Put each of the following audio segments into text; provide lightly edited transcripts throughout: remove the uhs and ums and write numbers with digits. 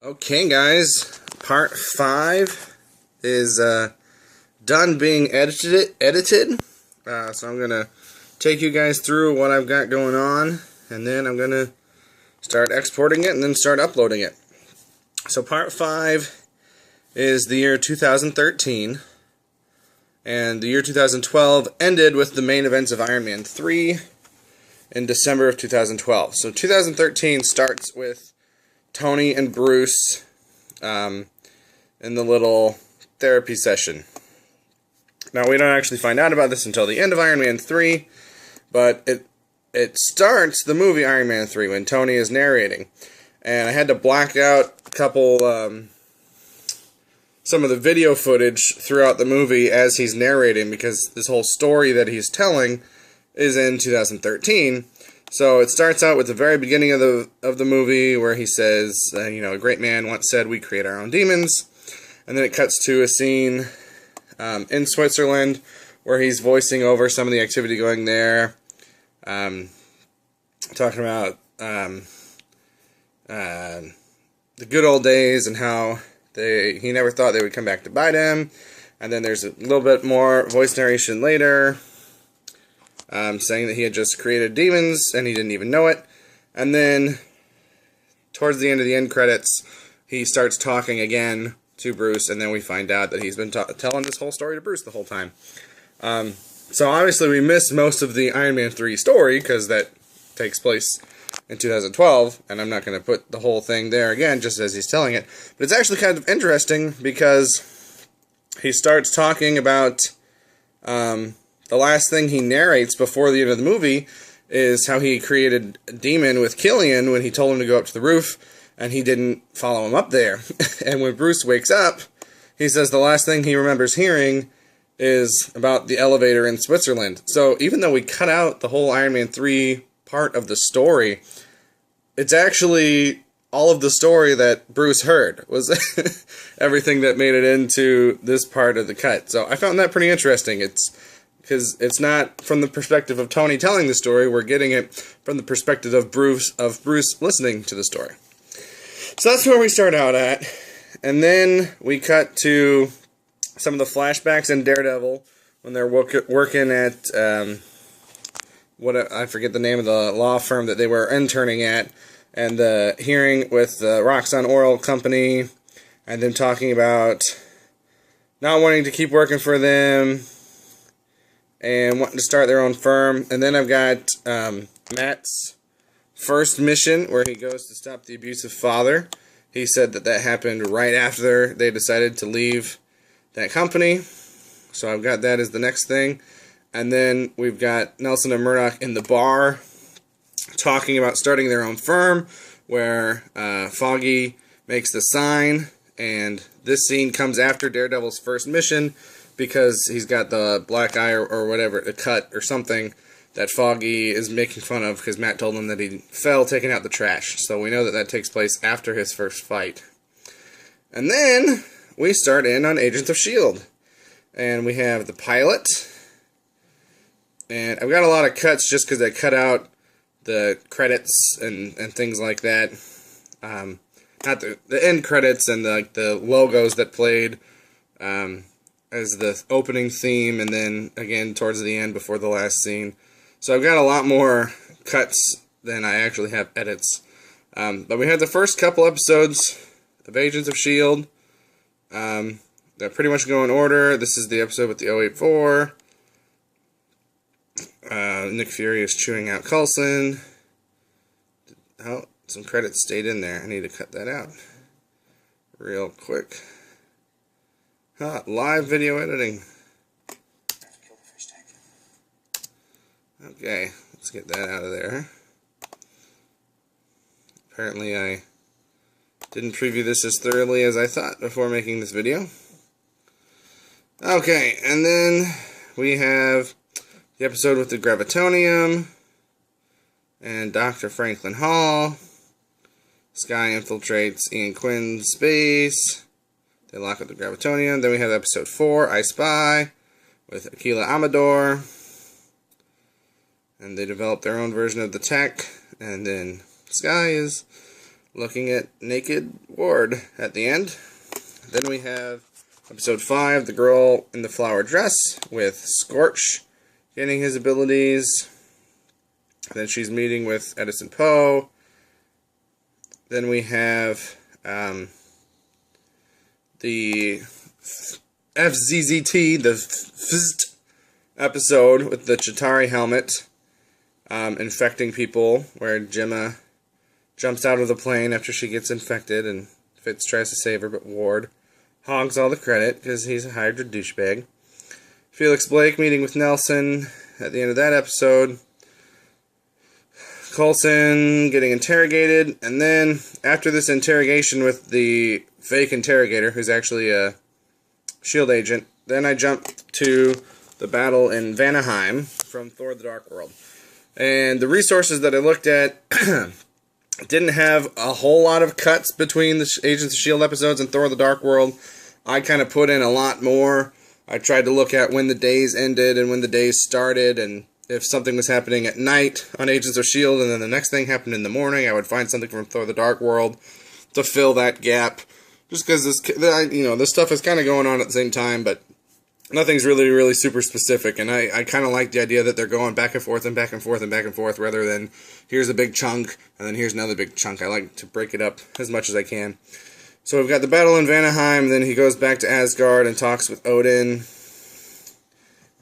Okay, guys, part 5 is done being edited. So I'm going to take you guys through what I've got going on, and then I'm going to start exporting it and then start uploading it. So part 5 is the year 2013, and the year 2012 ended with the main events of Iron Man 3 in December of 2012. So 2013 starts with Tony and Bruce in the little therapy session. Now, we don't actually find out about this until the end of Iron Man 3, but it starts the movie Iron Man 3 when Tony is narrating. And I had to black out a couple, some of the video footage throughout the movie as he's narrating, because this whole story that he's telling is in 2013. So it starts out with the very beginning of the movie where he says, a great man once said we create our own demons. And then it cuts to a scene in Switzerland where he's voicing over some of the activity going there, talking about the good old days and how he never thought they would come back to bite him. And then there's a little bit more voice narration later, saying that he had just created demons and he didn't even know it. And then towards the end of the end credits, he starts talking again to Bruce, and then we find out that he's been telling this whole story to Bruce the whole time. So obviously we missed most of the Iron Man 3 story, because that takes place in 2012, and I'm not going to put the whole thing there again just as he's telling it. But it's actually kind of interesting, because he starts talking about the last thing he narrates before the end of the movie is how he created a demon with Killian when he told him to go up to the roof, and he didn't follow him up there. And when Bruce wakes up, he says the last thing he remembers hearing is about the elevator in Switzerland. So even though we cut out the whole Iron Man 3 part of the story, it's actually all of the story that Bruce heard was everything that made it into this part of the cut. So I found that pretty interesting. Because it's not from the perspective of Tony telling the story, we're getting it from the perspective of Bruce listening to the story. So that's where we start out at. And then we cut to some of the flashbacks in Daredevil when they're working at, I forget the name of the law firm that they were interning at, and the hearing with the Roxxon Oil Company, and them talking about not wanting to keep working for them and wanting to start their own firm. And then I've got Matt's first mission where he goes to stop the abusive father. He said that happened right after they decided to leave that company. So I've got that as the next thing. And then we've got Nelson and Murdoch in the bar talking about starting their own firm, where Foggy makes the sign. And this scene comes after Daredevil's first mission, because he's got the black eye or whatever, a cut or something, that Foggy is making fun of because Matt told him that he fell taking out the trash. So we know that takes place after his first fight. And then we start in on Agents of S.H.I.E.L.D. And we have the pilot. And I've got a lot of cuts just because I cut out the credits and things like that. Not the end credits and the logos that played as the opening theme, and then again towards the end before the last scene. So I've got a lot more cuts than I actually have edits. But we had the first couple episodes of Agents of S.H.I.E.L.D. That pretty much go in order. This is the episode with the 084. Nick Fury is chewing out Coulson. Oh, some credits stayed in there. I need to cut that out real quick. Live video editing. Okay, let's get that out of there. Apparently I didn't preview this as thoroughly as I thought before making this video. Okay, and then we have the episode with the Gravitonium and Dr. Franklin Hall. Skye infiltrates Ian Quinn's space. They lock up the Gravitonium. Then we have episode 4, I Spy, with Aquila Amador. And they develop their own version of the tech. And then Skye is looking at naked Ward at the end. Then we have episode 5, the girl in the flower dress, with Scorch getting his abilities. Then she's meeting with Edison Poe. Then we have the FZZT, the FZT episode with the Chitauri helmet infecting people, where Gemma jumps out of the plane after she gets infected, and Fitz tries to save her, but Ward hogs all the credit because he's a Hydra douchebag. Felix Blake meeting with Nelson at the end of that episode. Coulson getting interrogated, and then after this interrogation with the fake interrogator, who's actually a S.H.I.E.L.D. agent, then I jumped to the battle in Vanaheim from Thor the Dark World. And the resources that I looked at didn't have a whole lot of cuts between the Agents of S.H.I.E.L.D. episodes and Thor the Dark World. I kind of put in a lot more. I tried to look at when the days ended and when the days started, and if something was happening at night on Agents of S.H.I.E.L.D. and then the next thing happened in the morning, I would find something from Thor the Dark World to fill that gap. Just because this stuff is kind of going on at the same time, but nothing's really super specific. And I kind of like the idea that they're going back and forth and back and forth and back and forth, rather than here's a big chunk and then here's another big chunk. I like to break it up as much as I can. So we've got the battle in Vanaheim, then he goes back to Asgard and talks with Odin,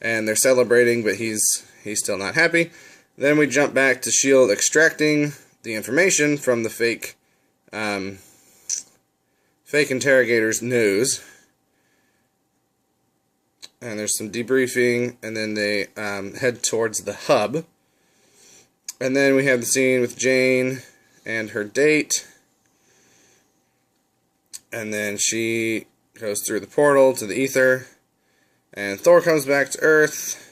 and they're celebrating, but he's still not happy. Then we jump back to S.H.I.E.L.D. extracting the information from the fake interrogator's news. And there's some debriefing, and then they head towards the hub. And then we have the scene with Jane and her date. And then she goes through the portal to the ether. And Thor comes back to Earth.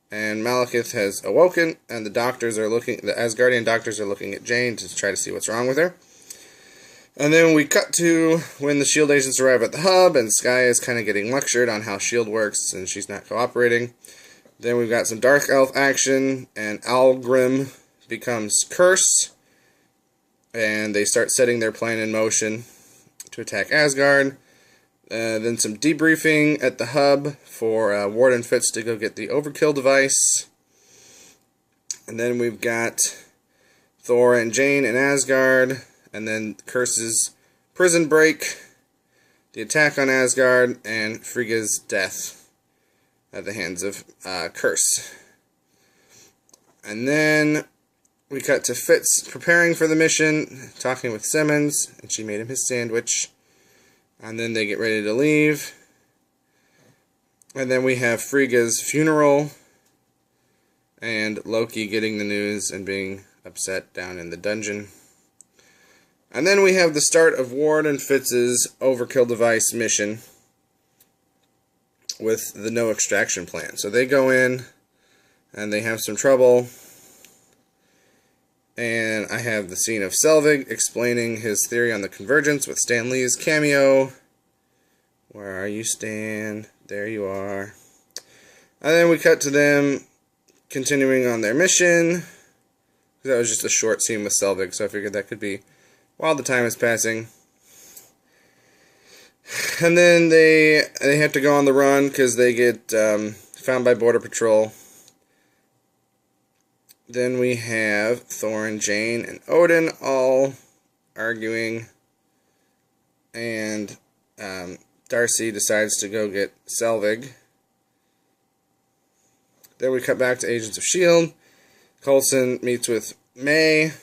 And Malekith has awoken, and the Asgardian doctors are looking at Jane to try to see what's wrong with her. And then we cut to when the S.H.I.E.L.D. agents arrive at the hub, and Skye is kind of getting lectured on how S.H.I.E.L.D. works, and she's not cooperating. Then we've got some Dark Elf action, and Algrim becomes Curse, and they start setting their plan in motion to attack Asgard. Then some debriefing at the hub for Ward and Fitz to go get the overkill device. And then we've got Thor and Jane in Asgard. And then Curse's prison break, the attack on Asgard, and Frigga's death at the hands of Curse. And then we cut to Fitz preparing for the mission, talking with Simmons, and she made him his sandwich. And then they get ready to leave. And then we have Frigga's funeral, and Loki getting the news and being upset down in the dungeon. And then we have the start of Ward and Fitz's overkill device mission with the no extraction plan. So they go in and they have some trouble. And I have the scene of Selvig explaining his theory on the convergence with Stan Lee's cameo. Where are you, Stan? There you are. And then we cut to them continuing on their mission. That was just a short scene with Selvig, so I figured that could be while the time is passing. And then they have to go on the run because they get found by Border Patrol. Then we have Thor and Jane and Odin all arguing. And Darcy decides to go get Selvig. Then we cut back to Agents of S.H.I.E.L.D. Coulson meets with May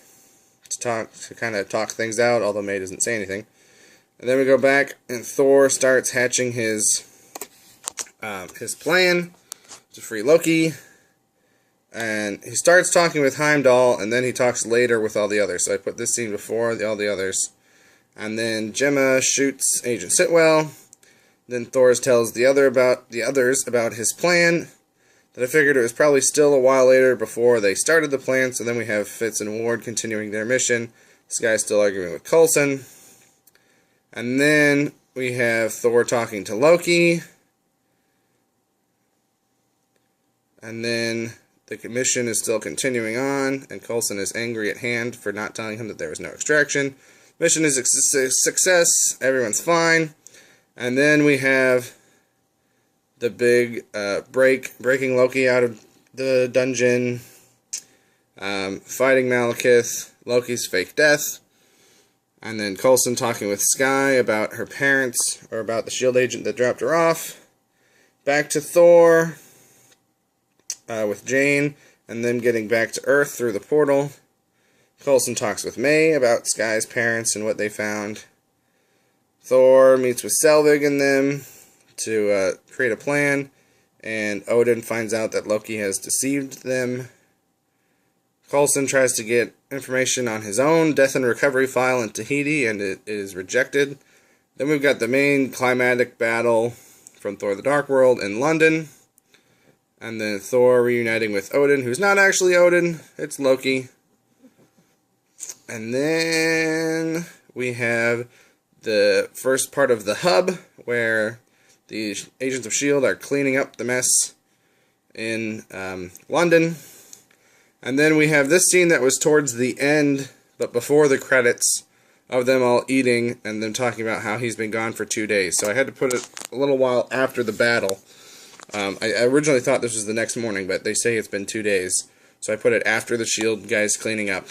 to kind of talk things out, although May doesn't say anything. And then we go back, and Thor starts hatching his plan to free Loki. And he starts talking with Heimdall, and then he talks later with all the others. So I put this scene before all the others. And then Gemma shoots Agent Sitwell. Then Thor tells the others about his plan. That I figured it was probably still a while later before they started the plan. So then we have Fitz and Ward continuing their mission. This guy's still arguing with Coulson. And then we have Thor talking to Loki. And then the mission is still continuing on, and Coulson is angry at Hand for not telling him that there was no extraction. Mission is a success, everyone's fine. And then we have the big breaking Loki out of the dungeon, fighting Malekith, Loki's fake death, and then Coulson talking with Skye about her parents, or about the S.H.I.E.L.D. agent that dropped her off. Back to Thor with Jane, and them getting back to Earth through the portal. Coulson talks with May about Skye's parents and what they found. Thor meets with Selvig and them to create a plan, and Odin finds out that Loki has deceived them. Coulson tries to get information on his own death and recovery file in Tahiti, and it is rejected. Then we've got the main climatic battle from Thor the Dark World in London, and then Thor reuniting with Odin, who's not actually Odin, it's Loki. And then we have the first part of the hub, where the Agents of S.H.I.E.L.D. are cleaning up the mess in London. And then we have this scene that was towards the end, but before the credits, of them all eating and them talking about how he's been gone for 2 days. So I had to put it a little while after the battle. I originally thought this was the next morning, but they say it's been 2 days. So I put it after the S.H.I.E.L.D. guys cleaning up.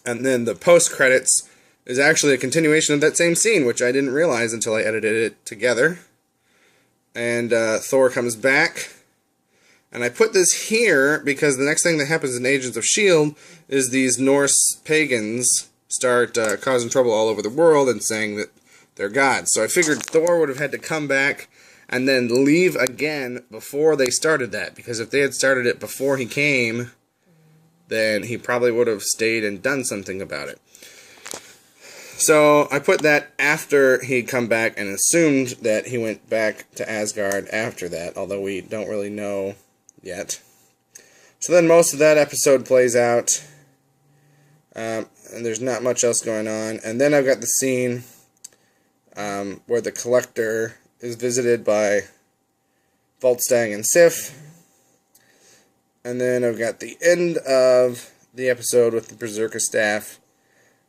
And then the post-credits is actually a continuation of that same scene, which I didn't realize until I edited it together. And Thor comes back. And I put this here because the next thing that happens in Agents of S.H.I.E.L.D. is these Norse pagans start causing trouble all over the world and saying that they're gods. So I figured Thor would have had to come back and then leave again before they started that. Because if they had started it before he came, then he probably would have stayed and done something about it. So I put that after he'd come back and assumed that he went back to Asgard after that, although we don't really know yet. So then most of that episode plays out, and there's not much else going on. And then I've got the scene where the Collector is visited by Volstagg and Sif. And then I've got the end of the episode with the Berserker staff.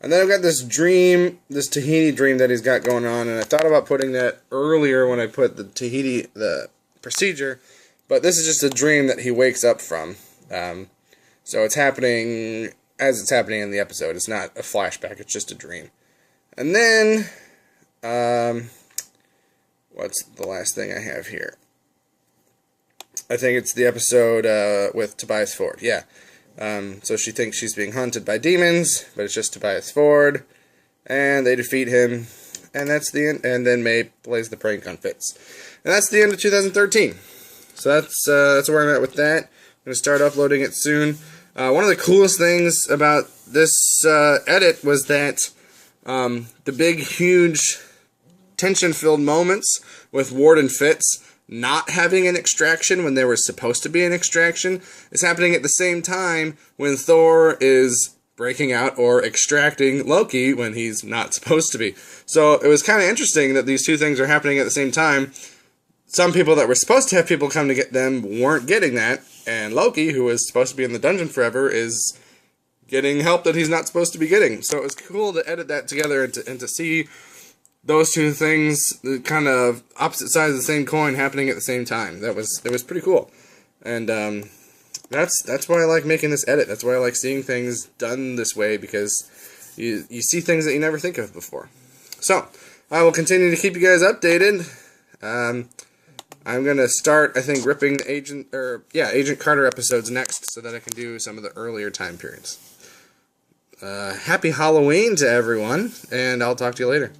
And then I've got this dream, this Tahiti dream that he's got going on, and I thought about putting that earlier when I put the Tahiti, the procedure, but this is just a dream that he wakes up from. So it's happening as it's happening in the episode. It's not a flashback, it's just a dream. And then, what's the last thing I have here? I think it's the episode with Tobias Ford, yeah. So she thinks she's being hunted by demons, but it's just Tobias Ford, and they defeat him, and that's the end. And then May plays the prank on Fitz, and that's the end of 2013. So that's where I'm at with that. I'm going to start uploading it soon. One of the coolest things about this edit was that the big, huge, tension-filled moments with Ward and Fitz not having an extraction when there was supposed to be an extraction is happening at the same time when Thor is breaking out or extracting Loki when he's not supposed to be. So it was kind of interesting that these two things are happening at the same time. Some people that were supposed to have people come to get them weren't getting that, and Loki, who was supposed to be in the dungeon forever, is getting help that he's not supposed to be getting. So it was cool to edit that together and to see those two things, the kind of opposite sides of the same coin, happening at the same time. It was pretty cool, and that's why I like making this edit. That's why I like seeing things done this way, because you see things that you never think of before. So I will continue to keep you guys updated. I'm gonna start, I think, ripping the Agent Carter episodes next, so that I can do some of the earlier time periods. Happy Halloween to everyone, and I'll talk to you later.